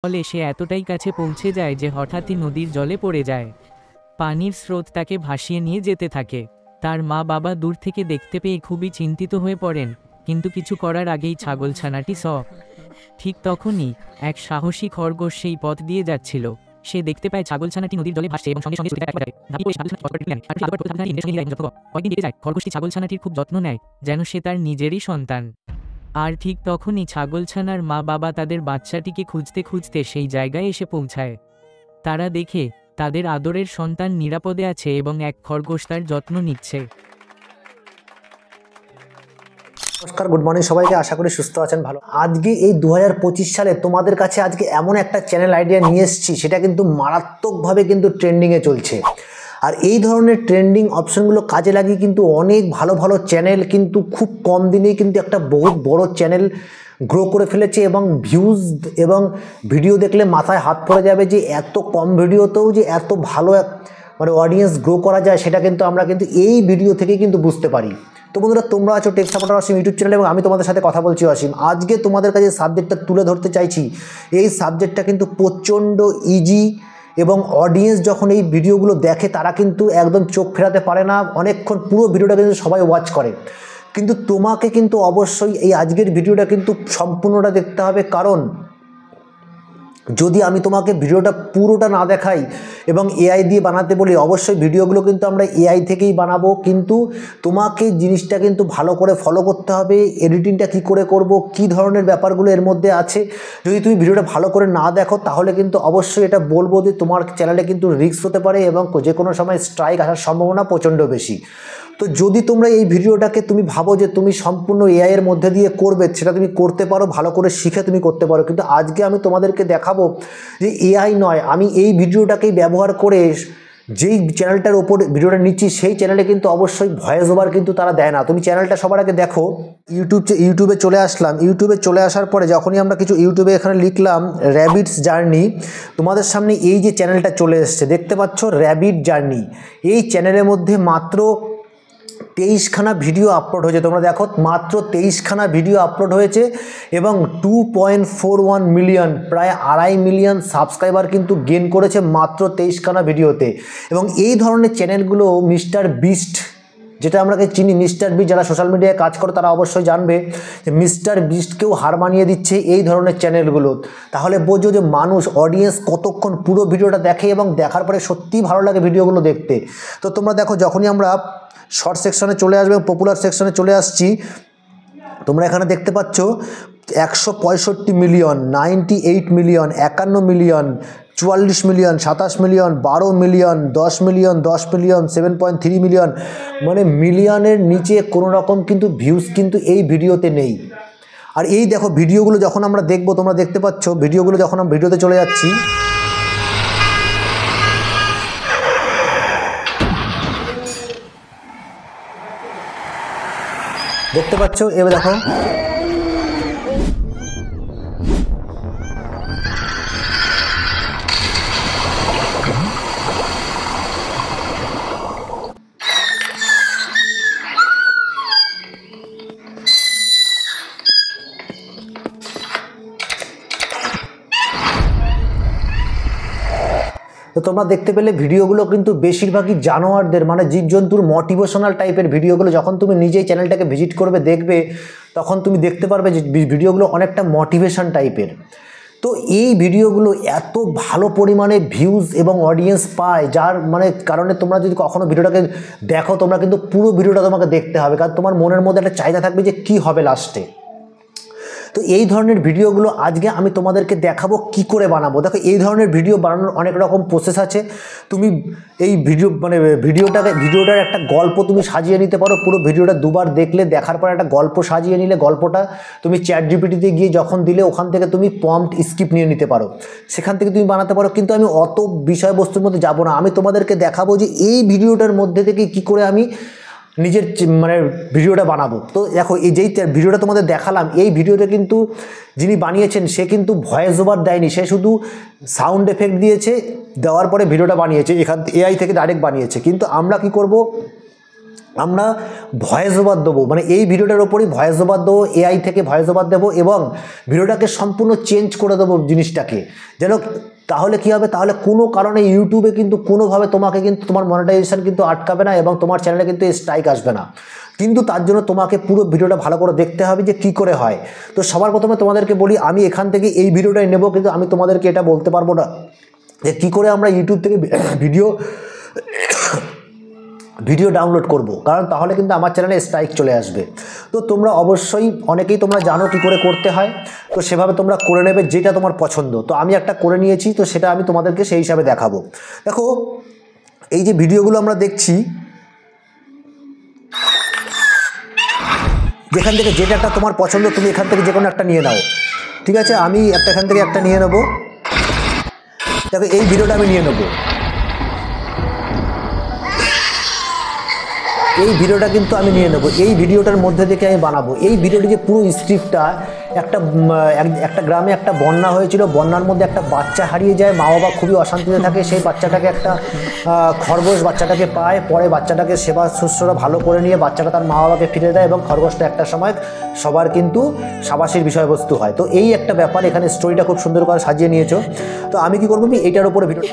ফলে সে এতটাই কাছে পৌঁছে যায় যে হঠাৎই নদীর জলে পড়ে যায়। পানির স্রোত তাকে ভাসিয়ে নিয়ে যেতে থাকে। তার মা বাবা দূর থেকে দেখতে পেয়ে খুবই চিন্তিত হয়ে পড়েন, কিন্তু কিছু করার আগেই ছাগলছানাটি ঠিক তখনই এক সাহসী খরগোশ সেই পথ দিয়ে যাচ্ছিল। সে দেখতে পায় ছাগলছানাটি নদীর জলে ভাসছে এবং সঙ্গে সঙ্গে ছুটে যায় একবারে। ঝাঁপিয়ে পড়ে ছাগলছানাটি পথ কেটে নেয়। আর আবার ছাগলছানাটি নিজের সঙ্গে নিয়ে যায় যত কয়েকদিন কেটে যায়, খরগোশটি ছাগলছানাটির খুব যত্ন নেয়, যেন সে তার নিজেরই সন্তান। আর ঠিক তখনই ছাগলছানার মা বাবা তাদের বাচ্চাটিকে খুঁজতে খুঁজতে সেই জায়গায় এসে পৌঁছায়। তারা দেখে তাদের আদরের সন্তান নিরাপদে আছে এবং এক খরগোশ তার যত্ন নিচ্ছে। নমস্কার, গুড মর্নিং সবাইকে। আশা করি সুস্থ আছেন, ভালো। আজকে এই 2025 সালে তোমাদের কাছে আজকে এমন একটা চ্যানেল আইডিয়া নিয়ে এসেছি, সেটা কিন্তু মারাত্মকভাবে কিন্তু ট্রেন্ডিংয়ে চলছে। আর এই ধরনের ট্রেন্ডিং অপশনগুলো কাজে লাগিয়ে কিন্তু অনেক ভালো ভালো চ্যানেল কিন্তু খুব কম দিনেই কিন্তু একটা বহুত বড় চ্যানেল গ্রো করে ফেলেছে। এবং ভিউজ এবং ভিডিও দেখলে মাথায় হাত পড়ে যাবে যে এত কম ভিডিওতেও যে এত ভালো মানে অডিয়েন্স গ্রো করা যায়, সেটা কিন্তু আমরা কিন্তু এই ভিডিও থেকেই কিন্তু বুঝতে পারি। তো বন্ধুরা, তোমরা আছো টেক সাপোর্টার অসীম ইউটিউব চ্যানেল এবং আমি তোমাদের সাথে কথা বলছি অসীম। আজকে তোমাদের কাছে সাবজেক্টটা তুলে ধরতে চাইছি। এই সাবজেক্টটা কিন্তু প্রচণ্ড ইজি এবং অডিয়েন্স যখন এই ভিডিওগুলো দেখে তারা কিন্তু একদম চোখ ফেরাতে পারে না, অনেকক্ষণ পুরো ভিডিওটা কিন্তু সবাই ওয়াচ করে। কিন্তু তোমাকে কিন্তু অবশ্যই এই আজকের ভিডিওটা কিন্তু সম্পূর্ণটা দেখতে হবে, কারণ যদি আমি তোমাকে ভিডিওটা পুরোটা না দেখাই এবং এআই দিয়ে বানাতে বলি, অবশ্যই ভিডিওগুলো কিন্তু আমরা এআই থেকেই বানাবো, কিন্তু তোমাকে জিনিসটা কিন্তু ভালো করে ফলো করতে হবে। এডিটিংটা কী করে করব, কী ধরনের ব্যাপারগুলো এর মধ্যে আছে, যদি তুমি ভিডিওটা ভালো করে না দেখো তাহলে কিন্তু অবশ্যই এটা বলবো যে তোমার চ্যানেলে কিন্তু রিস্ক হতে পারে এবং যে কোনো সময় স্ট্রাইক আসার সম্ভাবনা প্রচণ্ড বেশি। তো যদি তোমরা এই ভিডিওটাকে তুমি ভাবো যে তুমি সম্পূর্ণ এআই এর মধ্যে দিয়ে করবে, সেটা তুমি করতে পারো, ভালো করে শিখে তুমি করতে পারো। কিন্তু আজকে আমি তোমাদেরকে দেখাবো যে এআই নয়, আমি এই ভিডিওটাকেই ব্যবহার করে যেই চ্যানেলটার ওপর ভিডিওটা নিচ্ছি সেই চ্যানেলে কিন্তু অবশ্যই ভয়েস ওভার কিন্তু তারা দেয় না। তুমি চ্যানেলটা সবার আগে দেখো। ইউটিউবে চলে আসলাম। ইউটিউবে চলে আসার পরে যখনই আমরা কিছু ইউটিউবে এখানে লিখলাম র্যাবিটস জার্নি, তোমাদের সামনে এই যে চ্যানেলটা চলে এসছে, দেখতে পাচ্ছ র্যাবিট জার্নি। এই চ্যানেলের মধ্যে মাত্র 23খানা ভিডিও আপলোড হয়েছে। তোমরা দেখো, মাত্র 23খানা ভিডিও আপলোড হয়েছে এবং 2.41 মিলিয়ন, প্রায় 2.5 মিলিয়ন সাবস্ক্রাইবার কিন্তু গেইন করেছে মাত্র 23খানা ভিডিওতে। এবং এই ধরনের চ্যানেলগুলো মিস্টার বিস্ট, যেটা আমরাকে চিনি, মিস্টার বিস্ট, যারা সোশ্যাল মিডিয়ায় কাজ করে তারা অবশ্যই জানবে যে মিস্টার বিস্টকেও হার মানিয়ে দিচ্ছে এই ধরনের চ্যানেলগুলো। তাহলে বোঝো যে মানুষ, অডিয়েন্স কতক্ষণ পুরো ভিডিওটা দেখে এবং দেখার পরে সত্যিই ভালো লাগে ভিডিওগুলো দেখতে। তো তোমরা দেখো, যখনই আমরা শর্ট সেকশনে চলে আসবে, পপুলার সেকশনে চলে আসছি, তোমরা এখানে দেখতে পাচ্ছ 165 million, 98 million, 51 million, 44 million, 27 million, 12 million, 10 million, 10 million, 7.3 million, মানে মিলিয়নের নিচে কোনো রকম কিন্তু ভিউজ কিন্তু এই ভিডিওতে নেই। আর এই দেখো ভিডিওগুলো যখন আমরা দেখবো, তোমরা দেখতে পাচ্ছ ভিডিওগুলো যখন আমরা ভিডিওতে চলে যাচ্ছি, দেখতে পাচ্ছ, এবার দেখো তো তোমরা দেখতে পেলে ভিডিওগুলো কিন্তু বেশিরভাগই জানোয়ারদের, মানে জীবজন্তুর মোটিভেশনাল টাইপের ভিডিওগুলো। যখন তুমি নিজেই চ্যানেলটাকে ভিজিট করবে, দেখবে, তখন তুমি দেখতে পারবে যে ভিডিওগুলো অনেকটা মোটিভেশন টাইপের। তো এই ভিডিওগুলো এত ভালো পরিমাণে ভিউজ এবং অডিয়েন্স পায়, যার মানে কারণে তোমরা যদি কখনো ভিডিওটাকে দেখো, তোমরা কিন্তু পুরো ভিডিওটা তোমাকে দেখতে হবে, কারণ তোমার মনের মধ্যে একটা চাহিদা থাকবে যে কী হবে লাস্টে। তো এই ধরনের ভিডিওগুলো আজকে আমি তোমাদেরকে দেখাবো কি করে বানাবো। দেখো, এই ধরনের ভিডিও বানানোর অনেক রকম প্রসেস আছে। তুমি এই ভিডিওটার একটা গল্প তুমি সাজিয়ে নিতে পারো। পুরো ভিডিওটা দুবার দেখলে, দেখার পর একটা গল্প সাজিয়ে নিলে, গল্পটা তুমি চ্যাট জিপিটিতে গিয়ে যখন দিলে, ওখান থেকে তুমি প্রম্পট স্ক্রিপ্ট নিয়ে নিতে পারো, সেখান থেকে তুমি বানাতে পারো। কিন্তু আমি অত বিষয়বস্তুর মধ্যে যাব না, আমি তোমাদেরকে দেখাবো যে এই ভিডিওটার মধ্যে থেকে কি করে আমি নিজের মানে ভিডিওটা বানাবো। তো দেখো, এই যেই ভিডিওটা তোমাদের দেখালাম, এই ভিডিওতে কিন্তু যিনি বানিয়েছেন সে কিন্তু ভয়েস ওভার দেয়নি, সে শুধু সাউন্ড এফেক্ট দিয়েছে, দেওয়ার পরে ভিডিওটা বানিয়েছে, এখান এআই থেকে ডাইরেক্ট বানিয়েছে। কিন্তু আমরা কি করব, আমরা ভয়েস ওভার দেবো, মানে এই ভিডিওটার ওপরই ভয়েস ওভার দেবো, এআই থেকে ভয়েস ওভার দেবো এবং ভিডিওটাকে সম্পূর্ণ চেঞ্জ করে দেবো জিনিসটাকে, যেন তাহলে কী হবে, তাহলে কোনো কারণে ইউটিউবে কিন্তু কোনোভাবে তোমাকে কিন্তু তোমার মনিটাইজেশন কিন্তু আটকাবে না এবং তোমার চ্যানেলে কিন্তু স্ট্রাইক আসবে না। কিন্তু তার জন্য তোমাকে পুরো ভিডিওটা ভালো করে দেখতে হবে যে কী করে হয়। তো সবার প্রথমে তোমাদেরকে বলি, আমি এখান থেকে এই ভিডিওটাই নেব, কিন্তু আমি তোমাদেরকে এটা বলতে পারবো না যে কী করে আমরা ইউটিউব থেকে ভিডিও ডাউনলোড করব, কারণ তাহলে কিন্তু আমার চ্যানেলে স্ট্রাইক চলে আসবে। তো তোমরা অবশ্যই অনেকেই তোমরা জানো কী করে করতে হয়, তো সেভাবে তোমরা করে নেবে যেটা তোমার পছন্দ। তো আমি একটা করে নিয়েছি, তো সেটা আমি তোমাদেরকে সেই হিসাবে দেখাবো। দেখো, এই যে ভিডিওগুলো আমরা দেখছি, যেখান থেকে যেটা একটা তোমার পছন্দ তুমি এখান থেকে যে কোনো একটা নিয়ে নাও, ঠিক আছে? আমি এখান থেকে একটা নিয়ে নেব। দেখো, এই ভিডিওটা আমি নিয়ে নেব, এই ভিডিওটা কিন্তু আমি নিয়ে নেব, এই ভিডিওটার মধ্যে থেকে আমি বানাবো। এই ভিডিওটি যে পুরো স্ক্রিপ্টটা, একটা গ্রামে একটা বন্যা হয়েছিল, বন্যার মধ্যে একটা বাচ্চা হারিয়ে যায়, মা বাবা খুবই অশান্তিতে থাকে, সেই বাচ্চাটাকে একটা খরগোশ বাচ্চাটাকে পায়, পরে বাচ্চাটাকে সেবা শুশ্রূষা ভালো করে নিয়ে বাচ্চাটা তার মা বাবাকে ফিরে দেয় এবং খরগোশটা একটা সময় সবার কিন্তু সাবাসীর বিষয়বস্তু হয়। তো এই একটা ব্যাপার, এখানে স্টোরিটা খুব সুন্দর করে সাজিয়ে নিয়েছো। তো আমি কি করবো, এইটার উপরে ভিডিও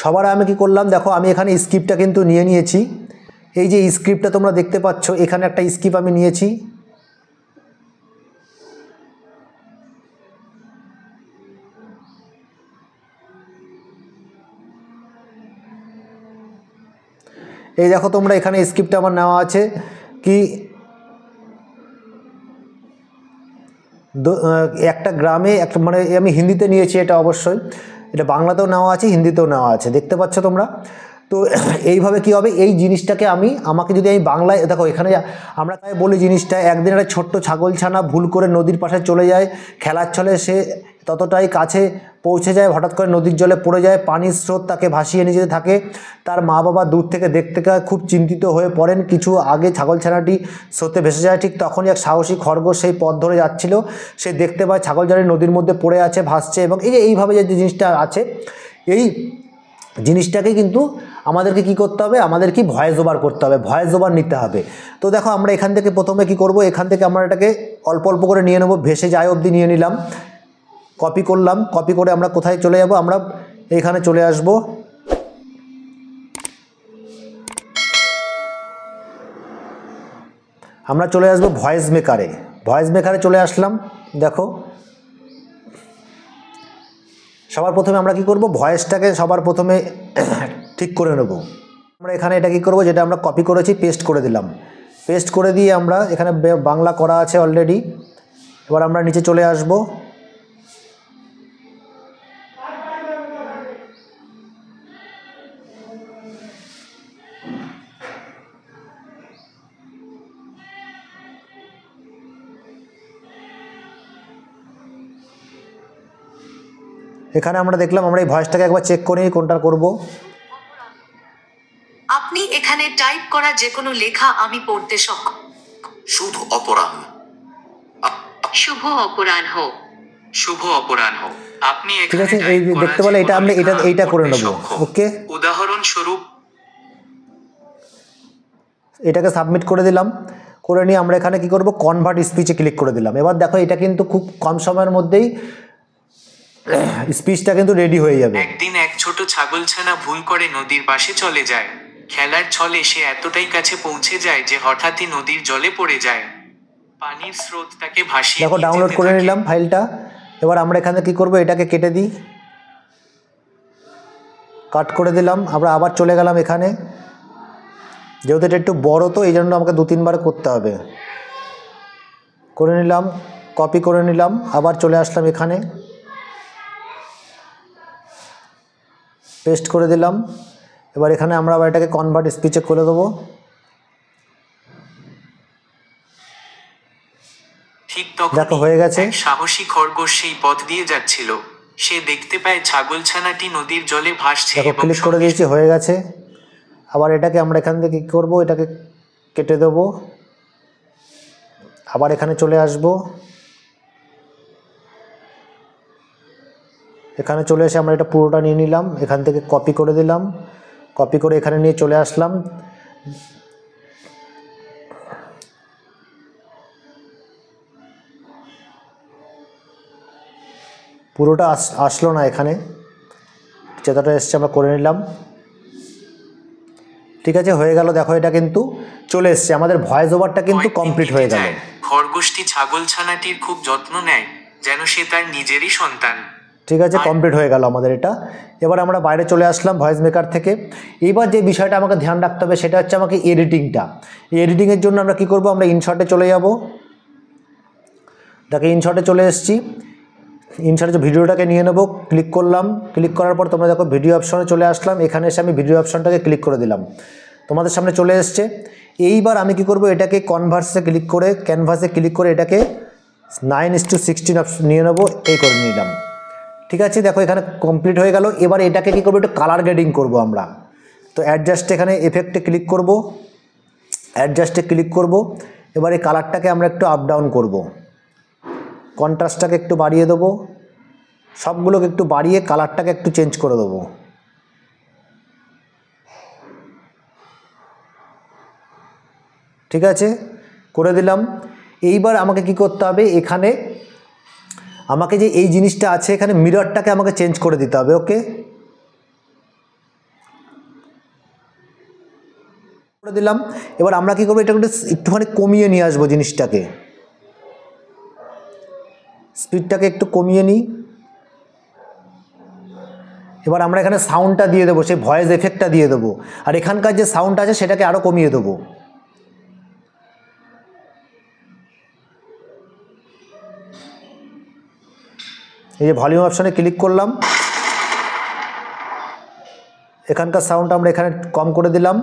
সবার আমি কি করলাম, দেখো আমি এখানে স্ক্রিপ্টটা কিন্তু নিয়ে নিয়েছি। এই যে স্ক্রিপ্টটা তোমরা দেখতে পাচ্ছ, এখানে একটা স্ক্রিপ্ট আমি নিয়েছি। এই দেখো তোমরা, এখানে স্ক্রিপ্টটা আমার নেওয়া আছে কি, একটা গ্রামে একটা, মানে আমি হিন্দিতে নিয়েছি এটা, অবশ্যই এটা বাংলাতেও নেওয়া আছে, হিন্দিতেও নেওয়া আছে, দেখতে পাচ্ছ তোমরা। তো এইভাবে কি হবে, এই জিনিসটাকে আমাকে যদি আমি বাংলায়, দেখো এখানে আমরা তাই বলি জিনিসটা, একদিন একটা ছোট্ট ছাগলছানা ভুল করে নদীর পাশে চলে যায়, খেলার ছলে সে ততটাই কাছে পৌঁছে যায়, হঠাৎ করে নদীর জলে পড়ে যায়, পানির স্রোত তাকে ভাসিয়ে নিয়ে যেতে থাকে। তার মা বাবা দূর থেকে দেখতে খুব চিন্তিত হয়ে পড়েন। কিছু আগে ছাগলছানাটি স্রোতে ভেসে যায়, ঠিক তখনই এক সাহসী খরগোশ সেই পথ ধরে যাচ্ছিল, সে দেখতে পায় ছাগলছানাটি নদীর মধ্যে পড়ে আছে, ভাসছে, এবং এইভাবে যে জিনিসটা আছে, এই জিনিসটাকে কিন্তু আমাদেরকে কি করতে হবে, আমাদের কি ভয়েস ওভার করতে হবে, ভয়েস ওভার নিতে হবে। তো দেখো, আমরা এখান থেকে প্রথমে কি করব, এখান থেকে আমরা এটাকে অল্প অল্প করে নিয়ে নেব, ভেসে যায় অবধি নিয়ে নিলাম, কপি করলাম, কপি করে আমরা কোথায় চলে যাব, আমরা এইখানে চলে আসব। আমরা চলে আসব ভয়েস মেকারে, ভয়েস মেকারে চলে আসলাম। দেখো, সবার প্রথমে আমরা কি করব, ভয়েসটাকে সবার প্রথমে ঠিক করে নেব। আমরা এখানে এটা কি করব, যেটা আমরা কপি করেছি পেস্ট করে দিলাম, পেস্ট করে দিয়ে আমরা এখানে বাংলা করা আছে অলরেডি। এবার আমরা নিচে চলে আসব, এখানে আমরা দেখলাম, আমরা এই ভয়েসটাকে একবার চেক করে নিই কোনটা করব। আপনি এখানে টাইপ করা যে কোনো লেখা আমি পড়তে সক্ষম। শুভ অপরাহ্ন। শুভ অপরাহ্ন। শুভ অপরাহ্ন। আপনি ঠিক এখানে আছে, এই টাইপ করা দেখতে পেলে, এটা আমরা এইটা করে নেব। ওকে, উদাহরণস্বরূপ এটাকে সাবমিট করে দিলাম, করে নিয়ে আমরা এখানে কি করব, কনভার্ট স্পিচে ক্লিক করে দিলাম। এবার দেখো, এটা কিন্তু খুব কম সময়ের মধ্যেই স্পিচটা কিন্তু রেডি হয়ে যাবে। একদিন এক ছোট ছাগলছানা ভুল করে নদীর পাশে চলে যায়। খেলার ছলে সে এতটাই কাছে পৌঁছে যায় যে হঠাৎই নদীর জলে পড়ে যায়। পানির স্রোত তাকে ভাসিয়ে দেখো, নিয়ে ডাউনলোড যেতে করে থাকে। নিলাম ফাইলটা। এবার আমরা এখানে কি করব, এটাকে কেটে দিই, কাট করে দিলাম। আমরা আবার চলে গেলাম এখানে, যেহেতু এটা একটু বড়, তো এই জন্য আমাকে 2-3 বার করতে হবে। করে নিলাম, কপি করে নিলাম, আবার চলে আসলাম এখানে, পেস্ট করে দিলাম। এবার এখানে আমরা আবার এটাকে কনভার্ট স্পিচে করে দেবো। ঠিক তখন দেখো, হয়ে গেছে। এক সাহসী খরগোশ সেই পথ দিয়ে যাচ্ছিল। সে দেখতে পায় ছাগলছানাটি নদীর জলে ভাসছে দেখো, এবং ক্লিক করে দিয়েছি, হয়ে গেছে। আবার এটাকে আমরা এখান থেকে কী করবো, এটাকে কেটে দেবো, আবার এখানে চলে আসব। এখানে চলে এসে আমরা এটা পুরোটা নিয়ে নিলাম, এখান থেকে কপি করে দিলাম, কপি করে এখানে নিয়ে চলে আসলাম। পুরোটা আসলো না, এখানে যতটা এসছে আমরা করে নিলাম। ঠিক আছে, হয়ে গেল। দেখো এটা কিন্তু চলে এসছে, আমাদের ভয়েস ওভারটা কিন্তু কয়েকদিন কমপ্লিট কেটে হয়ে গেল। যায়। খরগোশটি ছাগলছানাটির খুব যত্ন নেয়, যেন সে তার নিজেরই সন্তান। ঠিক আছে, কমপ্লিট হয়ে গেল আমাদের এটা। এবার আমরা বাইরে চলে আসলাম ভয়েস মেকার থেকে। এইবার যে বিষয়টা আমাকে ধ্যান রাখতে হবে সেটা হচ্ছে আমাকে এডিটিংটা। এই এডিটিংয়ের জন্য আমরা কি করব, আমরা ইনশটে চলে যাব। দেখো ইনশটে চলে এসেছি। ইনশটে যে ভিডিওটাকে নিয়ে নেব, ক্লিক করলাম। ক্লিক করার পর তোমরা দেখো ভিডিও অপশনে চলে আসলাম। এখানে এসে আমি ভিডিও অপশনটাকে ক্লিক করে দিলাম, তোমাদের সামনে চলে এসছে। এইবার আমি কি করব, এটাকে কনভার্সে ক্লিক করে, ক্যানভাসে ক্লিক করে এটাকে 9:16 অপশন নিয়ে নেব, এই করে নিলাম। ঠিক আছে, দেখো এখানে কমপ্লিট হয়ে গেল। এবার এটাকে কী করবো, একটু কালার গ্রেডিং করব আমরা। তো অ্যাডজাস্ট, এখানে এফেক্টে ক্লিক করব, অ্যাডজাস্টে ক্লিক করব। এবার এই কালারটাকে আমরা একটু আপ ডাউন করব, কন্ট্রাস্টটাকে একটু বাড়িয়ে দেবো, সবগুলোকে একটু বাড়িয়ে কালারটাকে একটু চেঞ্জ করে দেবো। ঠিক আছে, করে দিলাম। এইবার আমাকে কি করতে হবে, এখানে আমাকে যে এই জিনিসটা আছে এখানে মিররটাকে আমাকে চেঞ্জ করে দিতে হবে। ওকে, করে দিলাম। এবার আমরা কি করবো, এটা একটুখানি কমিয়ে নিয়ে আসবো জিনিসটাকে, স্পিডটাকে একটু কমিয়ে নিই। এবার আমরা এখানে সাউন্ডটা দিয়ে দেবো, সেই ভয়েস এফেক্টটা দিয়ে দেবো। আর এখানকার যে সাউন্ড আছে সেটাকে আরও কমিয়ে দেবো। এই যে ভলিউম অপশানে ক্লিক করলাম, এখানকার সাউন্ড আমরা এখানে কম করে দিলাম।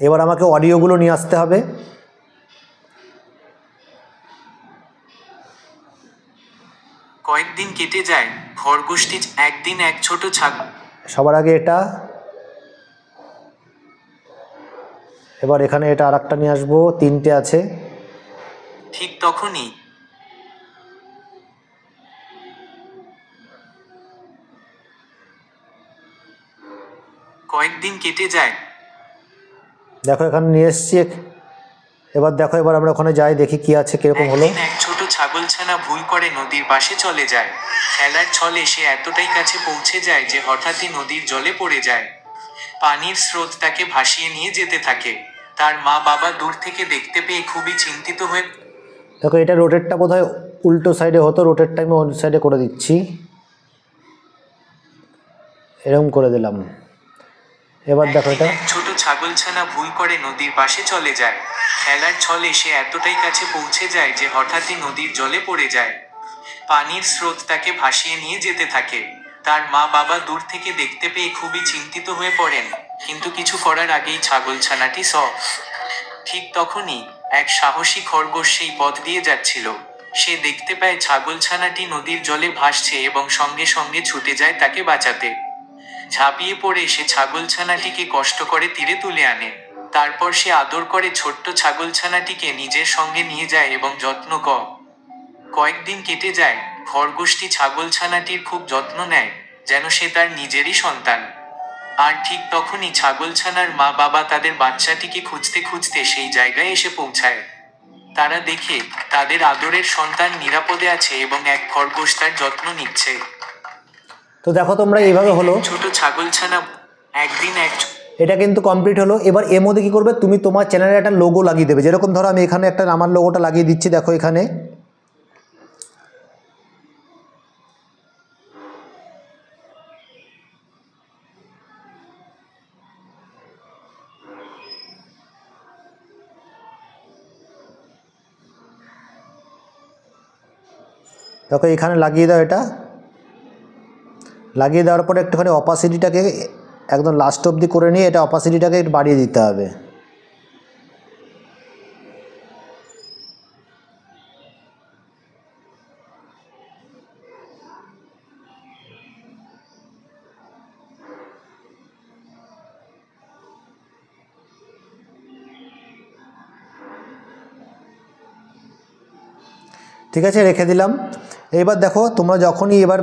এবার আমাকে অডিওগুলো নিয়ে আসতে হবে। কয়েকদিন কেটে যায়। খরগোশটি একদিন এক ছোট ছাগল। সবার আগে এটা, এবার এখানে এটা আর একটা নিয়ে আসবো, 3টে আছে। ঠিক তখনই কয়েকদিন কেটে যায়। দেখো এখানে নিয়ে এসছি। এবার দেখো, এবার আমরা ওখানে যাই, দেখি কি আছে, কিরকম হলো। একদিন এক ছোট ছাগলছানা ভুল করে নদীর পাশে চলে যায়। খেলার ছলে সে এতটাই কাছে পৌঁছে যায় যে হঠাৎই নদীর জলে পড়ে যায়। পানির স্রোত তাকে ভাসিয়ে নিয়ে যেতে থাকে। তার মা বাবা দূর থেকে দেখতে পেয়ে খুবই চিন্তিত হয়ে। দেখো এটা রোটেটটা বোধহয় উল্টো সাইডে হতো, রোটেটটা আমি অন্য সাইডে করে দিচ্ছি, এরকম করে দিলাম। এবার দেখো এটা, একদিন এক ছোট ছাগলছানা ভুল করে নদীর পাশে চলে যায়। খেলার ছলে সে এতটাই কাছে পৌঁছে যায় যে হঠাৎই নদীর জলে পড়ে যায়। পানির স্রোত তাকে ভাসিয়ে নিয়ে যেতে থাকে। তার মা বাবা দূর থেকে দেখতে পেয়ে খুবই চিন্তিত হয়ে পড়েন, কিন্তু কিছু করার আগেই ছাগলছানাটি ঠিক তখনই এক সাহসী খরগোশ সেই পথ দিয়ে যাচ্ছিল। সে দেখতে পায় ছাগলছানাটি নদীর জলে ভাসছে এবং সঙ্গে সঙ্গে ছুটে যায় তাকে বাঁচাতে। ঝাঁপিয়ে পড়ে সে ছাগলছানাটিকে কষ্ট করে তীরে তুলে আনে। তারপর সে আদর করে ছোট্ট ছাগলছানাটিকে নিজের সঙ্গে নিয়ে যায় এবং যত্ন কয়েকদিন কেটে যায়। খরগোশটি ছাগলছানাটির খুব যত্ন নেয়, যেন সে তার নিজেরই সন্তান। আর ঠিক তখনই ছাগলছানার মা বাবা তাদের বাচ্চাটিকে খুঁজতে খুঁজতে সেই জায়গায় এসে পৌঁছায়। তারা দেখে তাদের আদরের সন্তান নিরাপদে আছে এবং এক খরগোশ তার যত্ন নিচ্ছে। তো দেখো তোমরা এইভাবে হলো, ছোট ছাগলছানা একদিন এক। এটা কিন্তু কমপ্লিট হলো। এবার এর মধ্যে কী করবে, তুমি তোমার চ্যানেলে একটা লোগো লাগিয়ে দেবে। যেরকম ধরো আমি এখানে একটা আমার লোগোটা লাগিয়ে দিচ্ছি, দেখো এখানে। দেখো এখানে লাগিয়ে দাও, এটা লাগিয়ে দেওয়ার পরে একটুখানি অপাসিটিটাকে একদম লাস্ট অবধি করে নিয়ে এটা অপাসিটিটাকে একটু বাড়িয়ে দিতে হবে। ঠিক আছে, রেখে দিলাম। এবার দেখো তোমরা যখনই এবার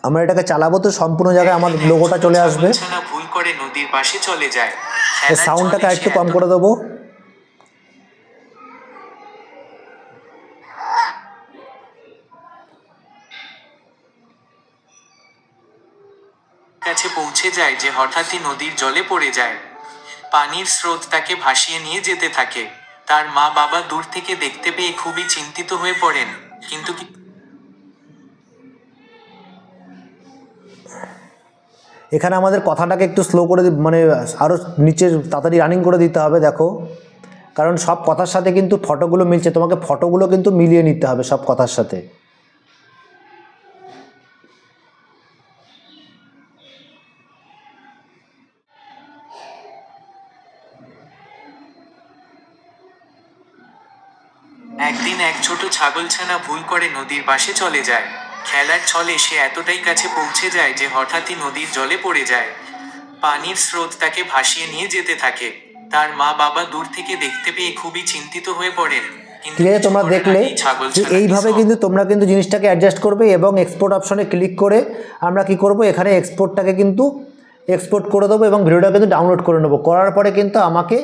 আমরা এটাকে চালাবো তো সম্পূর্ণ জায়গায় আমার লোগোটা চলে আসবে। ছাগলছানা ভুল করে নদীর পাশে চলে যায়। এই সাউন্ডটাকে একটু কম করে দেবো। কাছে পৌঁছে যায় যে হঠাৎই নদীর জলে পড়ে যায়। পানির স্রোত তাকে ভাসিয়ে নিয়ে যেতে থাকে। তার মা বাবা দূর থেকে দেখতে পেয়ে খুবই চিন্তিত হয়ে পড়েন, কিন্তু এখানে আমাদের কথাটাকে একটু স্লো করে মানে আরও নিচের তাড়াতাড়ি রানিং করে দিতে হবে, দেখো, কারণ সব কথার সাথে কিন্তু ফটোগুলো মিলছে, তোমাকে ফটোগুলো কিন্তু মিলিয়ে নিতে হবে সব কথার সাথে। একদিন এক ছোট ছাগলছানা ভুল করে নদীর পাশে চলে যায়। খেলার ছলে সে এতটাই কাছে পৌঁছে যায় যে হঠাৎই নদীর জলে পড়ে যায়। পানির স্রোত তাকে ভাসিয়ে নিয়ে যেতে থাকে। তার মা বাবা দূর থেকে দেখতে পেয়ে খুবই চিন্তিত হয়ে পড়েন। ঠিক আছে, তোমরা দেখলে যে এইভাবে কিন্তু তোমরা কিন্তু জিনিসটাকে অ্যাডজাস্ট করবে এবং এক্সপোর্ট অপশনে ক্লিক করে আমরা কি করব, এখানে এক্সপোর্টটাকে কিন্তু এক্সপোর্ট করে দেবো এবং ভিডিওটা কিন্তু ডাউনলোড করে নেবো। করার পরে কিন্তু আমাকে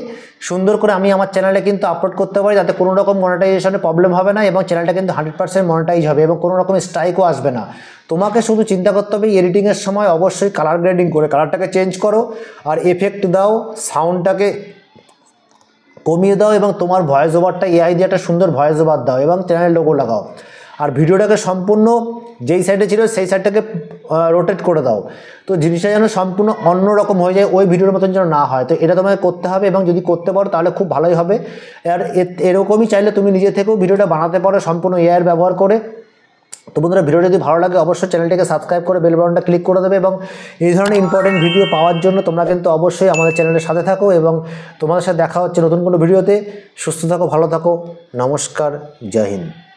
সুন্দর করে আমি আমার চ্যানেলে কিন্তু আপলোড করতে পারি, যাতে কোনো রকম মনিটাইজেশনে প্রবলেম হবে না এবং চ্যানেলটা কিন্তু 100% মনিটাইজ হবে এবং কোনো রকম স্ট্রাইকও আসবে না। তোমাকে শুধু চিন্তা করতে হবে এডিটিংয়ের সময় অবশ্যই কালার গ্রেডিং করে কালারটাকে চেঞ্জ করো, আর এফেক্ট দাও, সাউন্ডটাকে কমিয়ে দাও এবং তোমার ভয়েস ওভারটা এআই দিয়ে একটা সুন্দর ভয়েস ওভার দাও এবং চ্যানেলের লোগো লাগাও। আর ভিডিওটাকে সম্পূর্ণ যেই সাইডে ছিল সেই সাইডটাকে রোটেট করে দাও, তো জিনিসটা যেন সম্পূর্ণ অন্যরকম হয়ে যায়, ওই ভিডিওর মতন যেন না হয়। তো এটা তোমাকে করতে হবে এবং যদি করতে পারো তাহলে খুব ভালোই হবে। আর এরকমই চাইলে তুমি নিজে থেকেও ভিডিওটা বানাতে পারো সম্পূর্ণ এআই ব্যবহার করে। তো বন্ধুরা, ভিডিও যদি ভালো লাগে অবশ্যই চ্যানেলটাকে সাবস্ক্রাইব করে বেল বাটনটা ক্লিক করে দেবে এবং এই ধরনের ইম্পর্টেন্ট ভিডিও পাওয়ার জন্য তোমরা কিন্তু অবশ্যই আমাদের চ্যানেলের সাথে থাকো এবং তোমাদের সাথে দেখা হচ্ছে নতুন কোনো ভিডিওতে। সুস্থ থাকো, ভালো থাকো, নমস্কার, জয় হিন্দ।